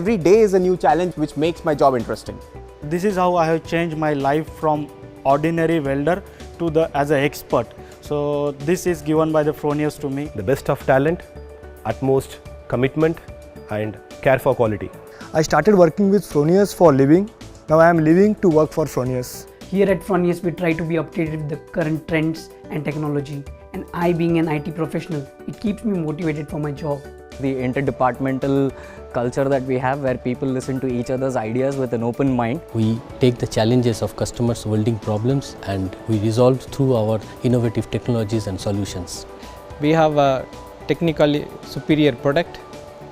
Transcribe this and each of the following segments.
every day is a new challenge which makes my job interesting. This is how I have changed my life from ordinary welder to as an expert. So this is given by the Fronius to me. The best of talent, utmost commitment and care for quality. I started working with Fronius for living. Now I am living to work for Fronius. Here at Fronius, we try to be updated with the current trends and technology. And I, being an IT professional, it keeps me motivated for my job. The interdepartmental culture that we have, where people listen to each other's ideas with an open mind. We take the challenges of customers' welding problems and we resolve through our innovative technologies and solutions. We have a technically superior product,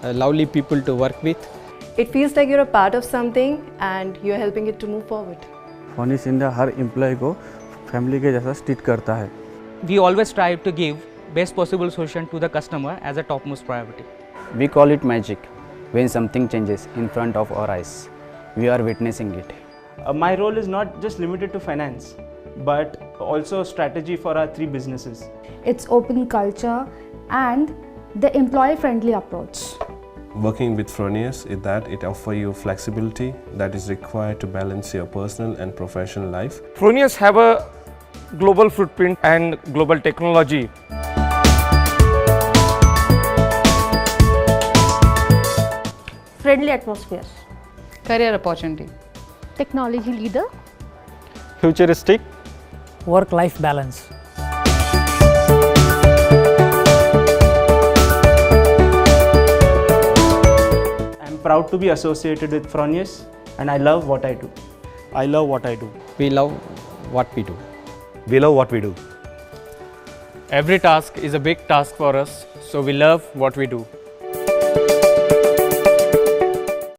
lovely people to work with. It feels like you're a part of something and you're helping it to move forward. Fronius India her employ को family के जैसा treat करता है. We always strive to give best possible solution to the customer as a topmost priority. We call it magic when something changes in front of our eyes. We are witnessing it. My role is not just limited to finance, but also strategy for our 3 businesses. It's open culture and the employee-friendly approach. Working with Fronius is that it offers you flexibility that is required to balance your personal and professional life. Fronius have a global footprint and global technology. Friendly atmosphere. Career opportunity. Technology leader. Futuristic. Work-life balance. I'm proud to be associated with Fronius and I love what I do. I love what I do. We love what we do. We love what we do. Every task is a big task for us, so we love what we do.